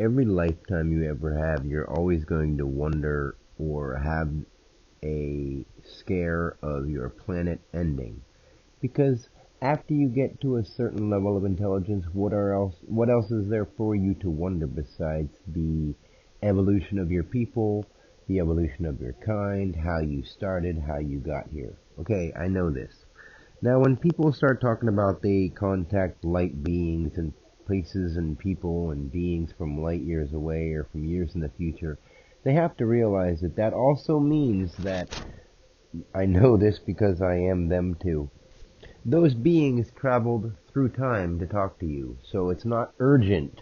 every lifetime you ever have, you're always going to wonder or have a scare of your planet ending. Because after you get to a certain level of intelligence, what else is there for you to wonder besides the evolution of your people, the evolution of your kind, how you started, how you got here? Okay, I know this. Now, when people start talking about they contact light beings and places and people and beings from light years away or from years in the future, they have to realize that that also means that I know this because I am them too. Those beings traveled through time to talk to you, so it's not urgent,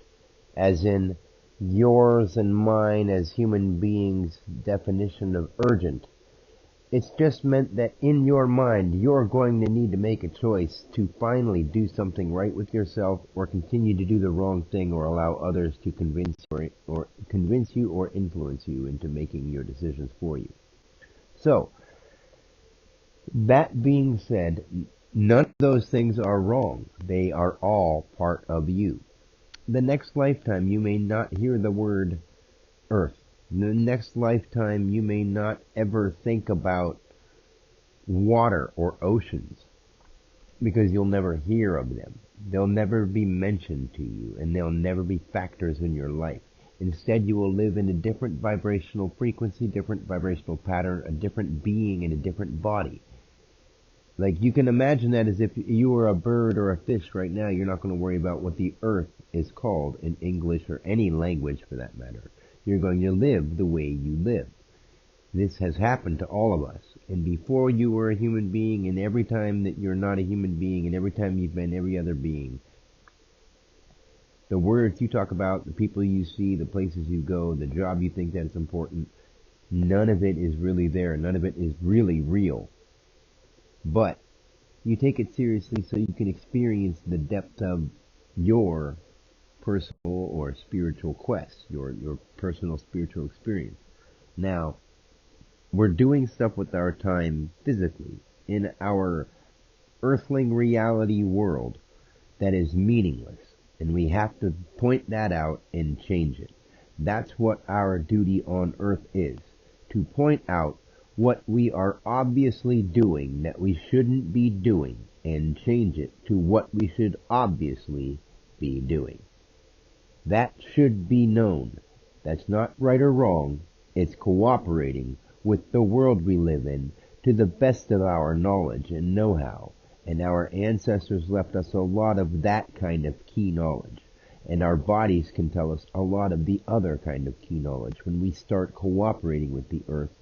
as in yours and mine as human beings' definition of urgent. It's just meant that in your mind, you're going to need to make a choice to finally do something right with yourself or continue to do the wrong thing or allow others to convince you or influence you into making your decisions for you. So, that being said, none of those things are wrong. They are all part of you. The next lifetime you may not hear the word earth. In the next lifetime, you may not ever think about water or oceans because you'll never hear of them. They'll never be mentioned to you, and they'll never be factors in your life. Instead, you will live in a different vibrational frequency, different vibrational pattern, a different being in a different body. Like, you can imagine that as if you were a bird or a fish right now. You're not going to worry about what the earth is called in English or any language for that matter. You're going to live the way you live. This has happened to all of us. And before you were a human being, and every time that you're not a human being, and every time you've been every other being, the words you talk about, the people you see, the places you go, the job you think that's important, none of it is really there. None of it is really real. But you take it seriously so you can experience the depth of your personal or spiritual quest, your personal spiritual experience. Now, we're doing stuff with our time physically in our earthling reality world that is meaningless, and we have to point that out and change it. That's what our duty on earth is, to point out what we are obviously doing that we shouldn't be doing and change it to what we should obviously be doing. That should be known. That's not right or wrong. It's cooperating with the world we live in to the best of our knowledge and know-how. And our ancestors left us a lot of that kind of key knowledge. And our bodies can tell us a lot of the other kind of key knowledge when we start cooperating with the earth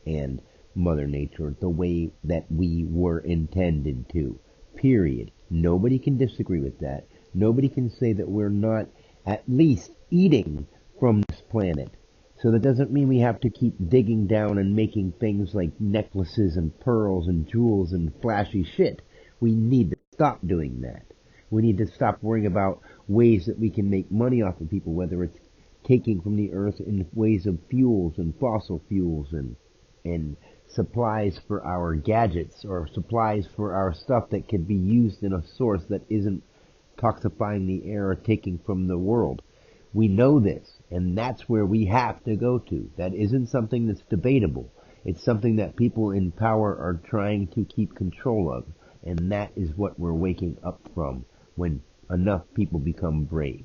and Mother Nature the way that we were intended to. Period. Nobody can disagree with that. Nobody can say that we're not at least eating from this planet. So that doesn't mean we have to keep digging down and making things like necklaces and pearls and jewels and flashy shit. We need to stop doing that. We need to stop worrying about ways that we can make money off of people, whether it's taking from the earth in ways of fuels and fossil fuels and supplies for our gadgets or supplies for our stuff that could be used in a source that isn't toxifying the air or taking from the world. We know this, and that's where we have to go to. That isn't something that's debatable. It's something that people in power are trying to keep control of, and that is what we're waking up from when enough people become brave.